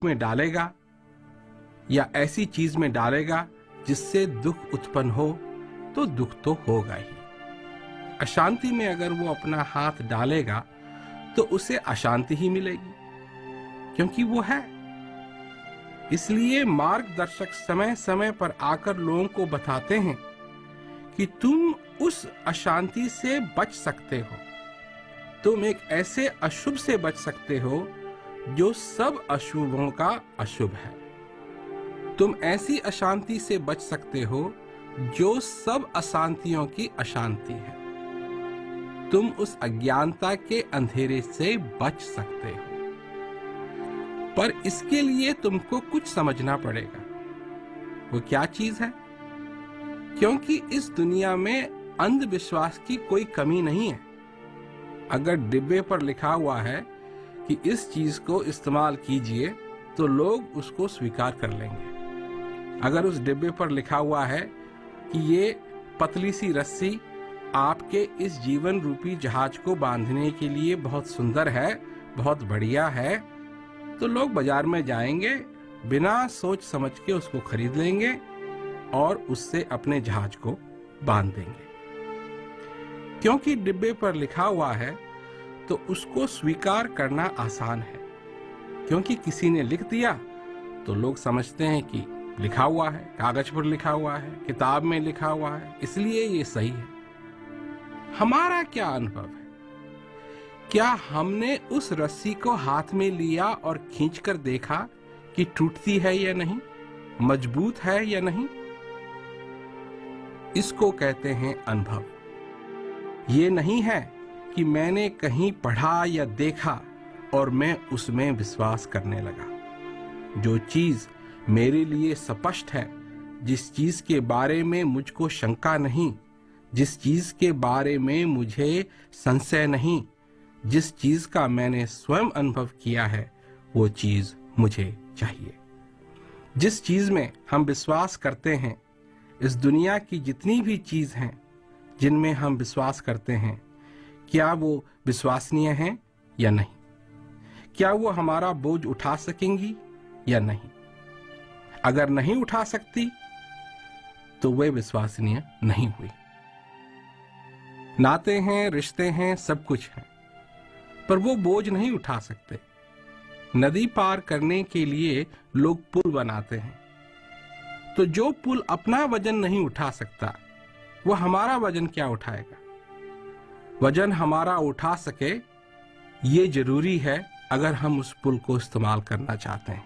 में डालेगा या ऐसी चीज में डालेगा जिससे दुख उत्पन्न हो, तो दुख तो होगा ही। अशांति में अगर वो अपना हाथ डालेगा तो उसे अशांति ही मिलेगी, क्योंकि वो है। इसलिए मार्गदर्शक समय समय पर आकर लोगों को बताते हैं कि तुम उस अशांति से बच सकते हो, तुम एक ऐसे अशुभ से बच सकते हो जो सब अशुभों का अशुभ है। तुम ऐसी अशांति से बच सकते हो जो सब अशांतियों की अशांति है। तुम उस अज्ञानता के अंधेरे से बच सकते हो, पर इसके लिए तुमको कुछ समझना पड़ेगा। वो क्या चीज है? क्योंकि इस दुनिया में अंधविश्वास की कोई कमी नहीं है। अगर डिब्बे पर लिखा हुआ है कि इस चीज को इस्तेमाल कीजिए, तो लोग उसको स्वीकार कर लेंगे। अगर उस डिब्बे पर लिखा हुआ है कि ये पतली सी रस्सी आपके इस जीवन रूपी जहाज को बांधने के लिए बहुत सुंदर है, बहुत बढ़िया है, तो लोग बाजार में जाएंगे, बिना सोच समझ के उसको खरीद लेंगे और उससे अपने जहाज को बांध देंगे। क्योंकि डिब्बे पर लिखा हुआ है तो उसको स्वीकार करना आसान है, क्योंकि किसी ने लिख दिया तो लोग समझते हैं कि लिखा हुआ है, कागज पर लिखा हुआ है, किताब में लिखा हुआ है, इसलिए ये सही है। हमारा क्या अनुभव है? क्या हमने उस रस्सी को हाथ में लिया और खींचकर देखा कि टूटती है या नहीं, मजबूत है या नहीं? इसको कहते हैं अनुभव। ये नहीं है कि मैंने कहीं पढ़ा या देखा और मैं उसमें विश्वास करने लगा। जो चीज मेरे लिए स्पष्ट है, जिस चीज के बारे में मुझको शंका नहीं, जिस चीज के बारे में मुझे संशय नहीं, जिस चीज का मैंने स्वयं अनुभव किया है, वो चीज मुझे चाहिए। जिस चीज में हम विश्वास करते हैं, इस दुनिया की जितनी भी चीज हैं जिनमें हम विश्वास करते हैं, क्या वो विश्वसनीय हैं या नहीं? क्या वो हमारा बोझ उठा सकेंगी या नहीं? अगर नहीं उठा सकती तो वे विश्वसनीय नहीं हुई। नाते हैं, रिश्ते हैं, सब कुछ है, पर वो बोझ नहीं उठा सकते। नदी पार करने के लिए लोग पुल बनाते हैं, तो जो पुल अपना वजन नहीं उठा सकता, वो हमारा वजन क्या उठाएगा? वजन हमारा उठा सके, ये जरूरी है अगर हम उस पुल को इस्तेमाल करना चाहते हैं।